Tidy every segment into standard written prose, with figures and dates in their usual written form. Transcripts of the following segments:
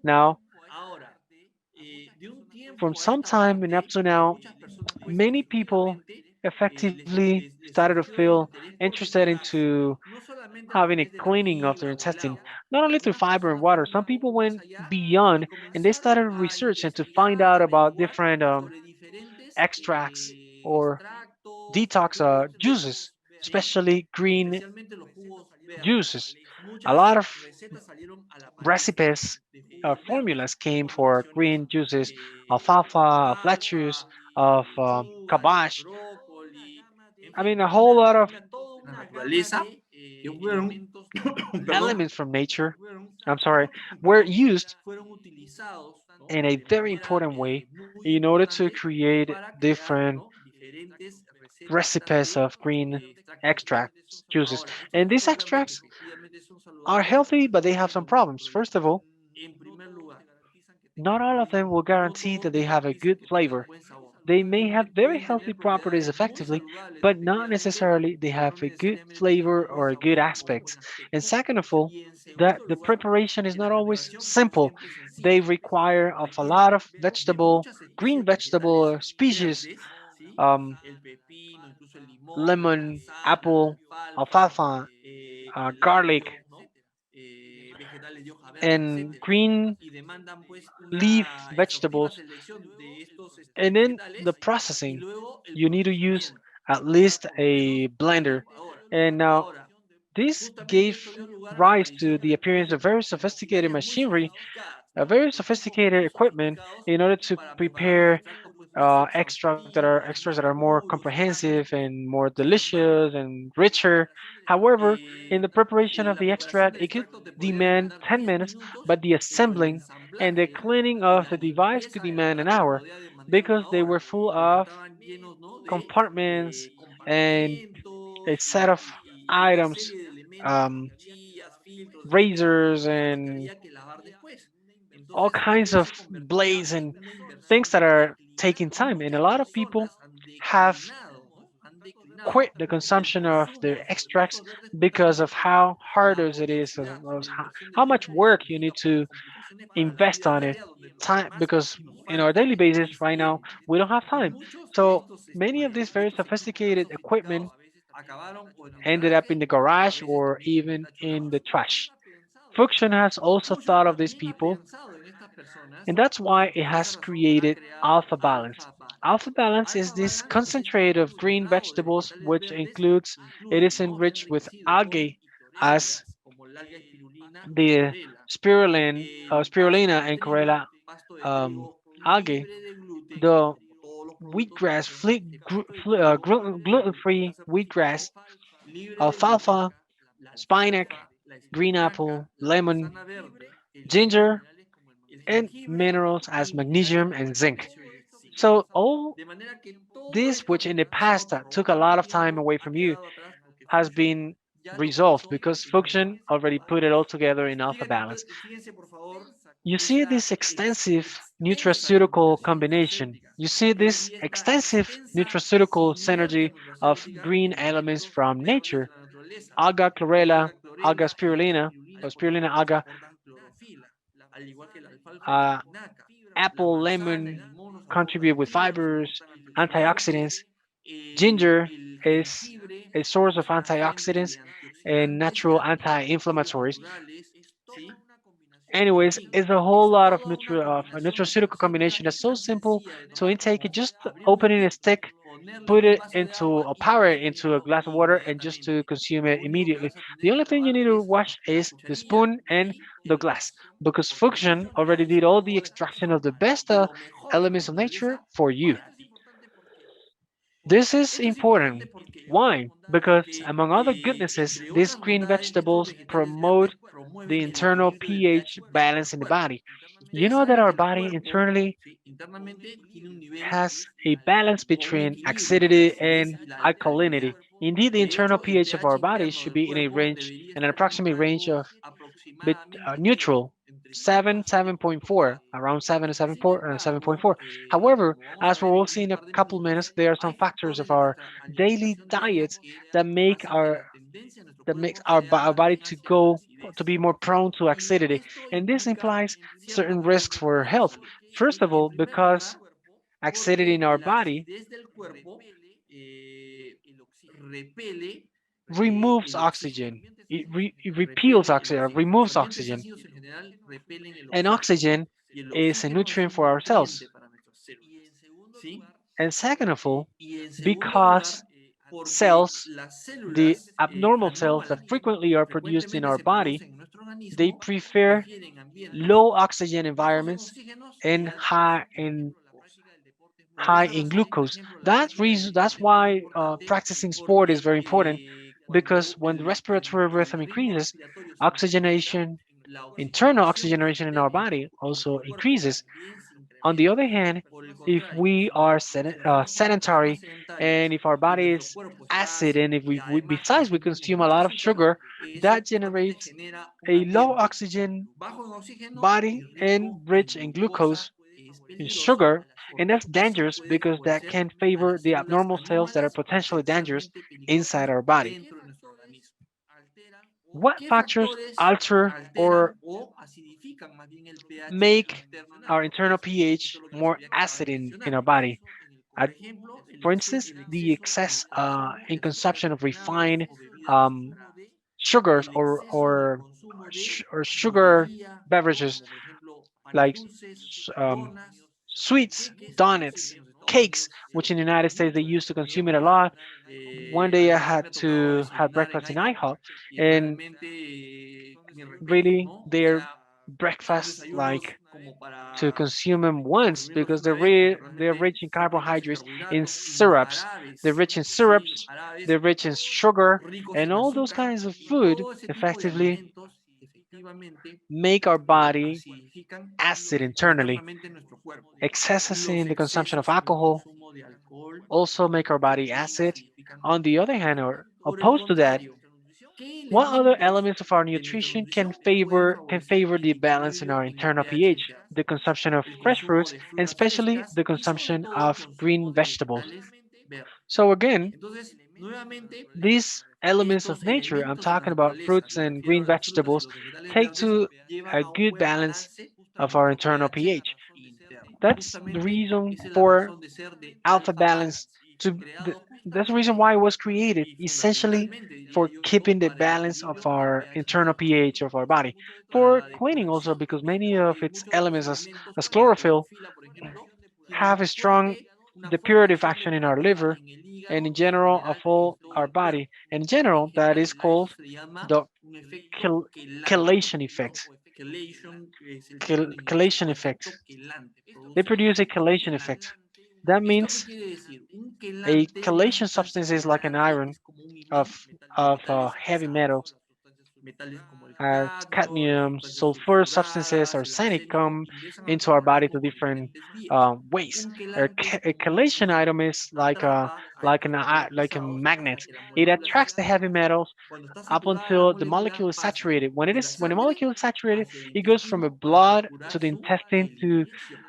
Now, Ahora, de un from tiempo a some esta time and up parte, to now, muchas personas pues many people efectivamente effectively les started to surgió el feel interés por interested depurarse, into no solamente a having a través de la cleaning of their fibra o el intestine, agua. not only through Algunas fiber and personas water. fueron Some un people poco más went allá y beyond and they started comenzaron a researching to find investigar, out about averiguar different sobre diferentes extracts or extractos o detox jugos juices, verdes, ¿sí? especially green Especialmente los jugos verdes. juices. A lot Muchas of recetas salieron a la palestra recipes, de jugos verdes, formulas came for combinaciones green juices, de alfalfa, of lettuce, alfalfa, of de lechuga, de cabbage. brócoli, en I mean, fin, a whole lot of toda una gama de que fueron, elementos naturales perdón, elements from nature, fueron, I'm sorry, were perdón, used fueron utilizados, ¿no? in a De very manera important way muy in order to importante create para crear, different ¿no? Diferentes recetas recipes de of green extractos verdes. extracts, juices. Ahora, estos And these jugos verdes extracts efectivamente son are saludables, healthy, but they have some tienen muchos problems. First problemas. of all, En primer lugar, not all of them will no guarantee that todos te they have a garantizan good que tengan flavor. buen sabor. They may have very Pueden healthy tener properties propiedades muy effectively, saludables, but not efectivamente, necessarily they pero have no a good necesariamente flavor tengan buen or a good sabor o buen aspects. And aspecto. second of all, Y en that segundo the lugar, preparation is que la not always preparación no simple. siempre es They sencilla. require of a lot Requiere of de vegetable, muchas green especies vegetable vegetales species, verdes, ¿sí? um, El pepino, incluso el limón, la lemon, manzana, la apple, alfalfa, alfalfa, el garlic, apio, ¿no? Vegetales de hoja verde, and etcétera. green Y demandan pues leaf una exhaustiva vegetables. selección de estos And then the vegetales y processing, luego el you need to use procesamiento at para least por lo a menos la blender. licuadora. And now Ahora, this justamente gave esto dio lugar a la rise to aparición the appearance of very de sophisticated maquinarias muy machinery, sofisticadas, a ¿no? very Equipos muy sophisticated equipment sofisticados in order to para preparar los prepare extractos pues más extras that exhaustivos, are más more puros, más comprehensive ricos. and more Sin embargo, delicious and richer. However, in the preparation of la the preparación extract, del it could extracto te podría demand demandar 10 10 minutes, minutos, but the pero el assembling and the ensamblaje cleaning y of la the device could limpieza del demand an aparato hour podría demandar because una they were hora, full porque of estaban llenos, ¿no? De compartments and a compartimentos set of y una items, serie de elementos, um, cuchillas, filtros, etcétera, razors, a los que and había que lavar después. all Entonces, kinds esto of se convertía blades en and una things inversión that are taking y time. And a muchas lot of people personas have han declinado quit the el consumption of consumo their de extracts suplementos verdes because justamente of por how hard la it is, onerosidad, por la inversión de how much tiempo que work you need significa, por las to complicaciones para la invest vida on it. diaria, donde lo que Time más because nos in our falta daily basis es right now tiempo. we don't have Y time. muchos So many of these de very estos equipos tan sophisticated equipment sofisticados acabaron o en el ended up in garaje the o a garage veces or también en even la chula in the basura. trash. Fuxion has also Fusion thought of these también ha people, pensado en estas and personas that's why y it por esa has razón ha created creado Alpha Balance. Alpha Balance. Alpha Balance is Alpha this Balance es este concentrate of green conglomerado de vegetables vegetales which verdes, includes it incluye, is ¿no? Está enriched with enriquecido con algae as algas, como el alga espirulina y the chlorella, spiruline, el pasto spirulina de and trigo, chlorella pasto de um, trigo algae, libre de gluten, the como todos los productos que wheatgrass, contienen este pasto de trigo, que está gluten-free certificado wheatgrass, libre de gluten, alfalfa, la spinach, alfalfa, la green espinaca, apple, la lemon, manzana verde, el ginger, limón, el and jengibre minerals as y minerales magnesium como and el zinc. magnesio y el zinc. So all De manera que toda this, esta which in the preparación past que robó took a lot tanto of time tiempo away ha from you, quedado atrás porque has Fusion been ya lo resolved pasó because en un Fuxion momento. already put it all together in Alpha Fíjate, Balance. fíjense por favor You see esta this extensive extensa nutraceutical combinación combination. nutracéutica. You see Yo this diría esta extensive extensa nutraceutical sinergia synergy of nutracéutica green de elements elementos from verdes nature, de la naturaleza. alga El chlorella, alga alga chlorella y alga spirulina, or espirulina, por spirulina ejemplo, nos alga, aportan clorofila, al igual que la alfalfa y la uh, espinaca. La apple, manzana, el lemon limón nos contribute aportan with fibra, nos fibers, aportan antioxidantes. antioxidants. Ginger El is jengibre a source of es una fuente antioxidants de and antioxidantes y natural antiinflamatorios anti-inflammatories. naturales, ¿sí? En Anyways, fin, it's a whole es lot of toda una a combinación nutraceutical nutracéutica combination que that's es so tan simple sencilla de to tomar intake. It como just abrir un open in a stick, stick, ponerlo put en un it vaso de into agua a y power beber into a glass of water, and just to inmediatamente. consume Lo it único que immediately. vas a tener The que only thing you lavar need to es wash la is the cucharilla spoon and y the el glass, vaso, because porque Fuxion Fusion ha already did hecho all the toda la extraction extracción of the best de lo mejor de la elements of nature naturaleza for you. para ti. This is Esto es importante important. porque, Why? Because among other goodnesses, entre these otras green bondades, estos vegetables vegetales promote verdes the promueven el internal equilibrio del pH pH de balance nuestro in the cuerpo. body. You Ustedes know that saben our que el body cuerpo, internally ¿sí? Internamente tiene un nivel has a balance o un between equilibrio entre la acidity acidez and y la alcalinidad. alkalinity. Indeed, the De internal hecho, el pH of pH our body interno should del be in a cuerpo range, debería an estar en un approximate range rango of aproximadamente de neutral, entre 7 7, a 7,4. 7.4, around 7 to Sin 7.4, embargo, 7.4. However, como vamos a as we ver will en see un in a par de couple minutes, minutos, there are some hay factors of factores de our nuestra daily alimentación diaria diets que that make hacen que our la tendencia that makes our body to go to be more prone to acidity, and this implies certain risks for health. First of all, because acidity in our body desde el cuerpo repele removes el oxygen. oxígeno, It repeals repelen el oxygen, oxígeno. Los removes ambientes oxygen, ácidos en general repelen el and oxígeno oxygen y el is a oxígeno es nutrient un for our nutriente cells. para nuestras células, ¿sí? And second of all, Y en segundo because lugar, porque cells, las the células abnormal cells that anómalas que frequently are produced in frecuentemente our se body, producen en nuestro they organismo prefer prefieren ambientes low oxygen bajos en environments oxígenos y and altos high en in glucosa. Por high esa in razón, por glucose. ejemplo, la That's práctica del reason. That's deporte es muy why importante practicing sport is porque very important because cuando when the respiratory rhythm el ritmo increases, respiratorio se incrementa, oxygenation, la internal oxigenación oxygenation in our body en also nuestro cuerpo increases. también se On the incrementa. other hand, Por el if contrario, we are si somos personas sedentary and sedentarias if our y body nuestro is cuerpo está acid and ácido if y we además besides we consumimos consume a mucha lot of azúcar, sugar, that eso solamente generates genera un a low ambiente oxygen bajo en oxígeno body y and rico rich en in glucosa, glucose que es and peligroso sugar, and that's porque eso dangerous puede because that favorecer can a favor las the células abnormal cells that are anómalas potentially dangerous potencialmente inside peligrosas our body. dentro de nuestro organismo. What ¿Qué factors factores alter or alteran o acidifican más bien el pH make interno en our nuestro internal organismo? Esto pH es lo que les more acaba de acid in our mencionar. body? Por ejemplo, For instance, el the exceso en el excess consumo in de azúcares consumption of refinados refined o bebidas um, azucaradas, sugars el exceso en el consumo de or sugar mantequilla, beverages como por ejemplo panes like dulces, um, donas, sweets, panqueques, donuts, pequeños cakes, estómago, which in the United comer States they mucho de used to estos consume it a miembros. lot. One day I A mí had me ha tocado to have desayunar en breakfast in IHOP IHOP, y and realmente mis respetos, really ¿no? O their sea, son breakfast desayunos like como to para consume them once consumirlos because una vez porque they're realmente rich in son ricos en carbohydrates, in carbohidratos y syrups, they're jarabes, rich in ¿sí? syrups, they're Jarabes rich in sugar, ricos and en all those azúcar kinds of y food todo ese tipo de effectively alimentos efectivamente make our body acidifican acid internally. internamente nuestro cuerpo. Excesses Los in the consumption of excesos en el alcohol consumo de alcohol also make our body también acid. acidifican On nuestro the other cuerpo. hand, or Por el opposed to that, contrario, ¿qué what other elementos elements of our de nuestra nutrition nutrición pueden can favorecer favor el the balance in equilibrio our en el internal pH pH? interno? The consumption of El fresh consumo fruits de and frutas especially frescas the y sobre consumption todo el of green consumo de vegetables. vegetales verdes. So again, Entonces, nuevamente, these elements of estos nature, I'm elementos de la talking about naturaleza, fruits me and refiero green a las frutas y vegetables, los vegetales take verdes, to llevan a a un good buen balance balance en of our nuestro internal pH pH. interno. That's the Justamente reason esa es la for razón de ser de alpha Alpha balance Balance. Fue to creado that's the reason justamente why it was created y essentially fundamentalmente, diría for yo, keeping the para el balance of equilibrio del our pH internal interno, pH of our body. para For la cleaning also depuración because también, many of porque its muchos de los elements alimentos as como la chlorophyll clorofila, por ejemplo, tienen have a strong una fuerte depurative acción action in our depurativa liver en el and hígado in y en general of general en all todo our el body. cuerpo. And in En general, that general, is a eso called se le llama the un efecto quelante, chelation ¿no? effect. Chelation, que es en inglés, Chelation o effect. efecto quelante, They produce un produce a efecto chelation quelante. effect. That ¿Y esto qué means quiere decir? Un a quelante, una chelation sustancia substance is like an quelante, iron es como un of imán de metales heavy pesados, metals metales como el as cadmio, las cadmium, sustancias sulfur substances, sulfuradas, el arsenic arsénico, come ingresan al into our body cuerpo to por different diferentes vías. ways. Un quelante es A como una chelation sustancia item que is atrapa a estos metales like a pesados para magnet. que la It molécula attracts sea the heavy saturada. metals Cuando está up saturada la until the molécula molecule is pasa saturated. de la When the sangre molecule is saturated, hacia el it goes from the intestino para blood to procurar the su intestine to eliminación.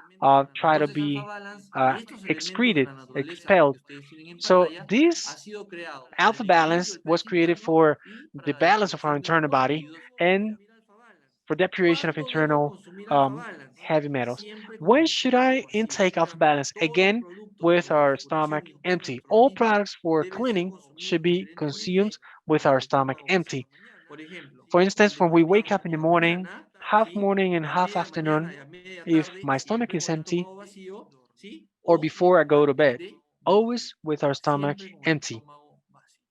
try to Entonces, Alpha be Balance y uh, estos elementos de excreted, la naturaleza que expelled. ustedes tienen en So pantalla ha this sido creado para alpha el equilibrio balance del was pH created interno for y para the la balance of our depuración de internal nuestros body residuos al and consumir Alpha Balance. for depuration of ¿Cuándo debo internal consumir Alpha Balance? heavy metals. Siempre When cuando should I como así, intake alpha siempre balance? todos los Again, productos with para la our stomach depuración interna de empty. nuestro All organismo products for deben ser cleaning should consumidos be consumed preferentemente with our durante stomach turno de empty. oración. Por ejemplo, For instance, cuando when nos we wake levantamos up in por the la morning, mañana, half ¿sí? morning and A half media mañana afternoon, y a media if tarde, my stomach siempre is con el empty, estómago vacío, ¿sí? or O before I go to antes bed, de dormir, always with our stomach siempre con el empty. estómago